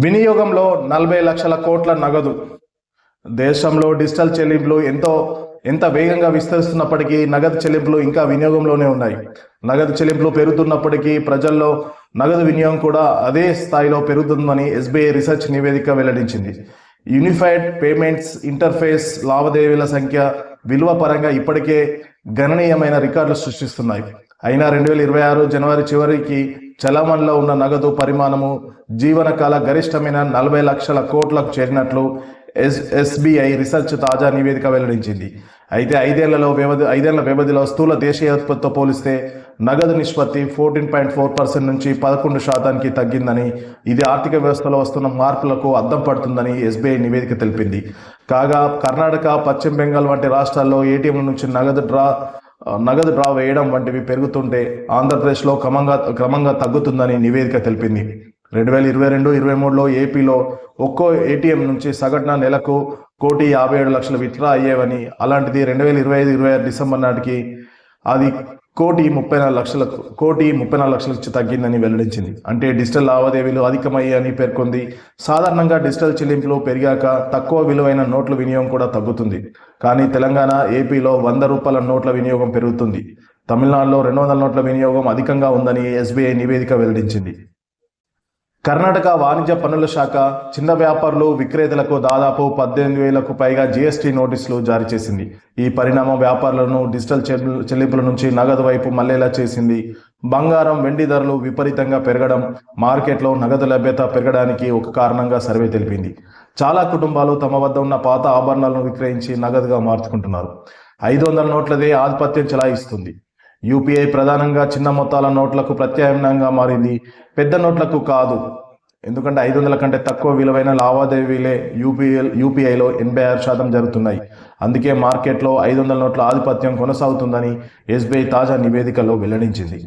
వినియోగంలో 40 లక్షల కోట్ల నగదు. దేశంలో డిజిటల్ చెల్లింపులు ఎంత వేగంగా విస్తరిస్తున్నప్పటికీ నగదు చెల్లింపులు ఇంకా వినియోగంలోనే ఉన్నాయి. నగదు చెల్లింపులు పెరుగుతున్నప్పటికీ ప్రజల్లో నగదు వినియోగం కూడా అదే స్థాయిలో పెరుగుతుందని ఎస్బీఐ రీసెర్చ్ నివేదిక వెల్లడించింది. యూనిఫైడ్ పేమెంట్స్ ఇంటర్ఫేస్ లావాదేవీల సంఖ్య విలువ పరంగా ఇప్పటికే గణనీయమైన రికార్డులు సృష్టిస్తున్నాయి. అయినా 2026 జనవరి చివరికి చలామణిలో ఉన్న నగదు పరిమాణము జీవనకాల గరిష్టమైన 40 లక్షల కోట్లకు చేరినట్లు ఎస్బీఐ రీసెర్చ్ తాజా నివేదిక వెల్లడించింది. అయితే ఐదేళ్ల వ్యవధిలో స్థూల దేశీయ ఉత్పత్తితో పోలిస్తే నగదు నిష్పత్తి 14.4% నుంచి 11% తగ్గిందని, ఇది ఆర్థిక వ్యవస్థలో వస్తున్న మార్పులకు అద్దం పడుతుందని ఎస్బీఐ నివేదిక తెలిపింది. కాగా కర్ణాటక, పశ్చిమ బెంగాల్ వంటి రాష్ట్రాల్లో ఏటీఎంల నుంచి నగదు డ్రా వేయడం వంటివి పెరుగుతుంటే ఆంధ్రప్రదేశ్లో క్రమంగా తగ్గుతుందని నివేదిక తెలిపింది. 2022-23లో ఏపీలో ఒక్కో ఏటీఎం నుంచి సగటున నెలకు 1,57,00,000 విత్డ్రా అయ్యేవని, అలాంటిది 2025-26 డిసెంబర్ నాటికి అది 1,34,00,000 తగ్గిందని వెల్లడించింది. అంటే డిజిటల్ లావాదేవీలు అధికమయ్యాయని పేర్కొంది. సాధారణంగా డిజిటల్ చెల్లింపులు పెరిగాక తక్కువ విలువైన నోట్ల వినియోగం కూడా తగ్గుతుంది. కానీ తెలంగాణ, ఏపీలో 100 రూపాయల నోట్ల వినియోగం పెరుగుతుంది. తమిళనాడులో 200 నోట్ల వినియోగం అధికంగా ఉందని ఎస్బీఐ నివేదిక వెల్లడించింది. కర్ణాటక వాణిజ్య పన్నుల శాఖ చిన్న వ్యాపారులు, విక్రేతలకు దాదాపు 18,000కు పైగా జీఎస్టీ నోటీసులు జారీ చేసింది. ఈ పరిణామం వ్యాపారులను డిజిటల్ చెల్లింపుల నుంచి నగదు వైపు మళ్లేలా చేసింది. బంగారం, వెండి ధరలు విపరీతంగా పెరగడం మార్కెట్లో నగదు లభ్యత పెరగడానికి ఒక కారణంగా సర్వే తెలిపింది. చాలా కుటుంబాలు తమ వద్ద ఉన్న పాత ఆభరణాలను విక్రయించి నగదుగా మార్చుకుంటున్నారు. 500 నోట్లదే ఆధిపత్యం చెలాయిస్తుంది. యూపీఐ ప్రధానంగా చిన్న మొత్తాల నోట్లకు ప్రత్యామ్నాయంగా మారింది, పెద్ద నోట్లకు కాదు. ఎందుకంటే 500 కంటే తక్కువ విలువైన లావాదేవీలే యూపీఐలో 86% జరుగుతున్నాయి. అందుకే మార్కెట్లో 500 నోట్ల ఆధిపత్యం కొనసాగుతుందని ఎస్బీఐ తాజా నివేదికలో వెల్లడించింది.